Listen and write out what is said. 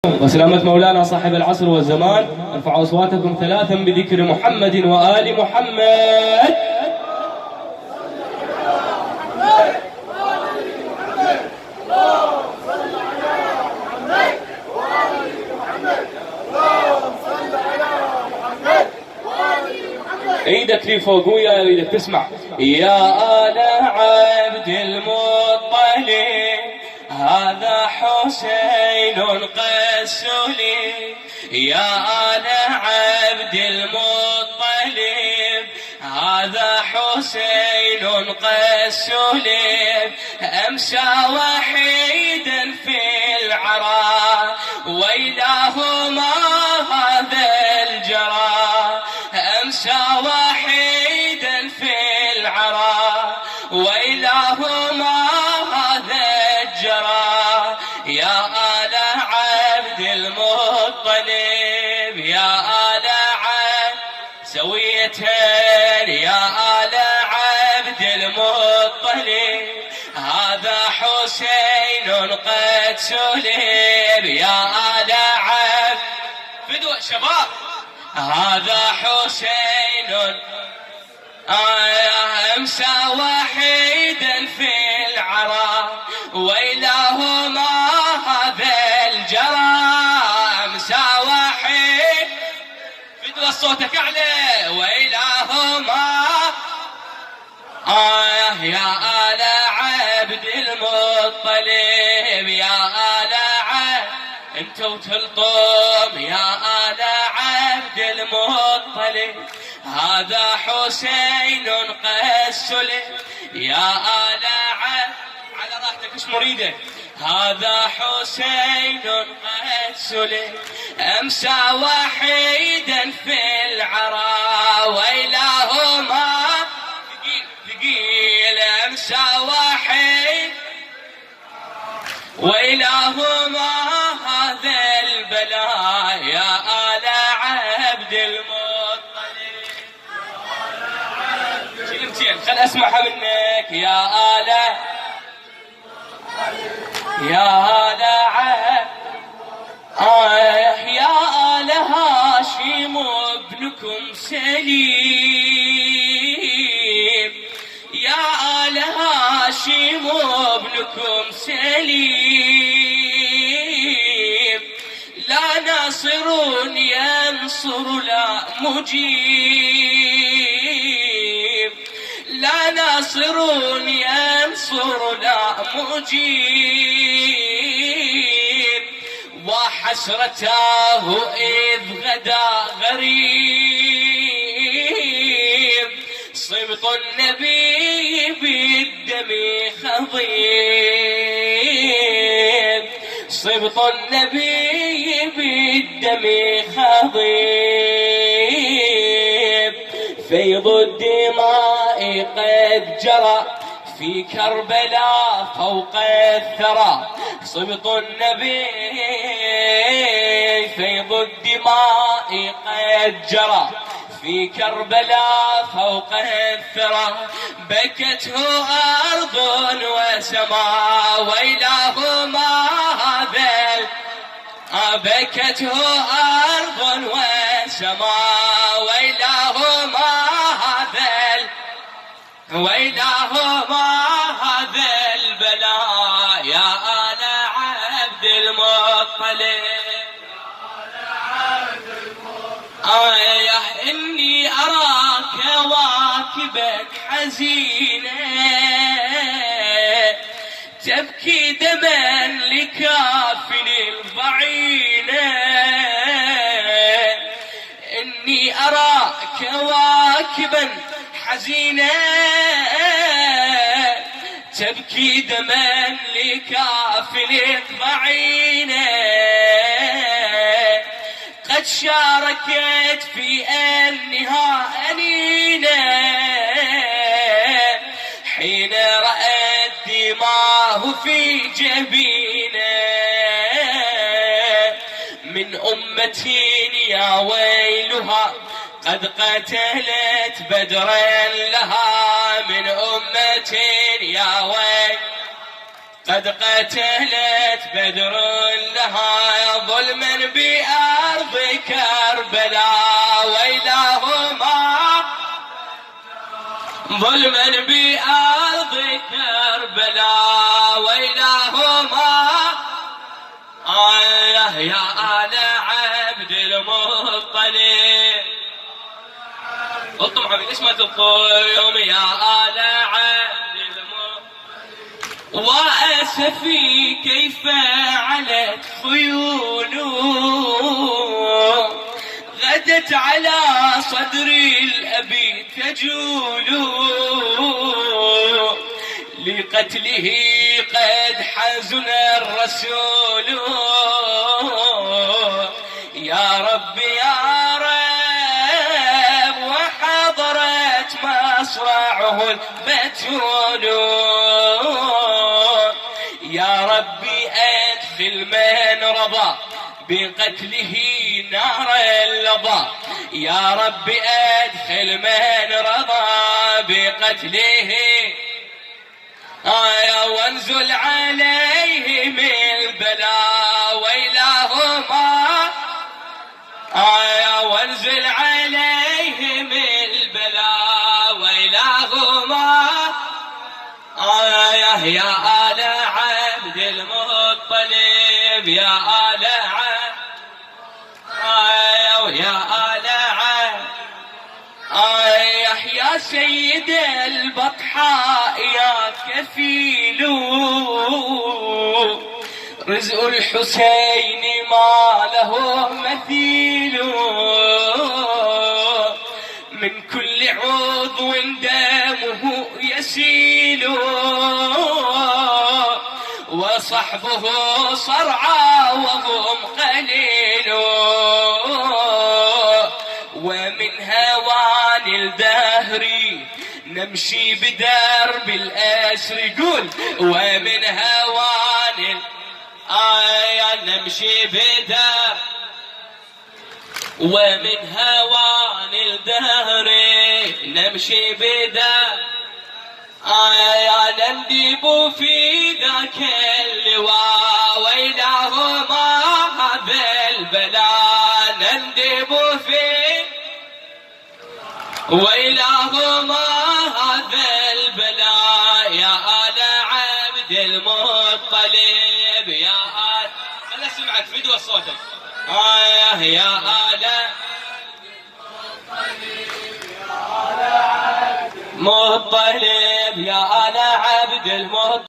وسلامة مولانا صاحب العصر والزمان. ارفعوا أصواتكم ثلاثا بذكر محمد وآل محمد. ايدك لي فوق ويا ايدك تسمع. يا آل عبد المطلب هذا حسين قسولي. يا آل عبد المطلب هذا حسين قسولي. أمسى وحيدا في العراء ويلهما هذا الجرى. أمسى وحيدا في العراء ويلهما هذا الجرى. يا آل عبد المطلب يا آل عبد سويتين. يا آل عبد المطلب هذا حسين قد سلب. يا آل عبد فدوى شباب هذا حسين أمسى وحيدا في العراء ويلهما هذا الجرى. أمسى وحيد فدوى صوتك أعلى ويلهما يا آل عبد المطلب. يا آل عبد انتو تلطم. يا آل عبد المطلب هذا حسين قسله. يا آل عبد على راحتك ايش مريدك. هذا حسين قسله. أمسى وحيدا في العراء ويلهما ثقيل. أمسى وحيد ويلهما هذا البلاء. يا آل عبد المطلب كلمتين خل اسمعها منك. يا آل يا آل يا آل هاشم ابنكم سليم. يا آل هاشم ابنكم سليم. لا ناصر ينصر لا مجيب. لا ناصر ينصر لا مجيب. وحسرته إذ غدا غريب. صبط النبي بالدم خضيب. صبط النبي بالدم خضيب. فيض الدماء قد جرى في كربلاء فوق الثرى. صبط النبي فيض الدماء قد جرى في كربلاء فوق الثرى. بكته أرض وسماء ويلهما هذا. بكته أرض وسماء ويلهما هذا. ويلهما هذا البلاء. يا آل عبد المطلب إني أراك واكبك حزينة تبكي دما لكافل الضعينة. إني أراك واكبا حزينة تبكي دما لكافل الضعينة. قد شاركت في أنها أنينة حين رأت دماه في جبينه. من أمة يا ويلها قد قتلت بدرا لها. من أمة يا ويل قد قتلت بدر لها ظلما بأرض كربلاء ويلهما ظلما بأرض كربلاء ويلهما يا آل عبد المطلب الطمع ليش ما تطيم يا آل عبد المطلب وأسفي كيف علت خيول غدت على صدر الأبي تجول لقتله قد حزن الرسول يا رب يا رب وحضرت مصرعه البتول يا ربي أدخل من رضى بقتله نار اللظى يا ربي أدخل من رضى بقتله وانزل عليهم البلاء ويلهما وانزل عليهم البلاء ويلهما يا آل عبد المطلب يا آل عبد يا آل عبد يا سيد البطحاء يا كفيل رزق الحسين ما له مثيل من كل عضو دمه يسيل وصحبه صرعى وهم قليل ومن هوان الدهر نمشي بدرب الأسر قول ومن هوان نمشي بدرب ومن هوان الدهر نمشي بدرب نندب في ذاك اللواء ويلهما هذا البلاء نندب في ويلهما هذا البلاء يا آل عبد المطلب يا آل أنا سمعت فدوى صوتك يا آل مطلب يا آل عبد المطلب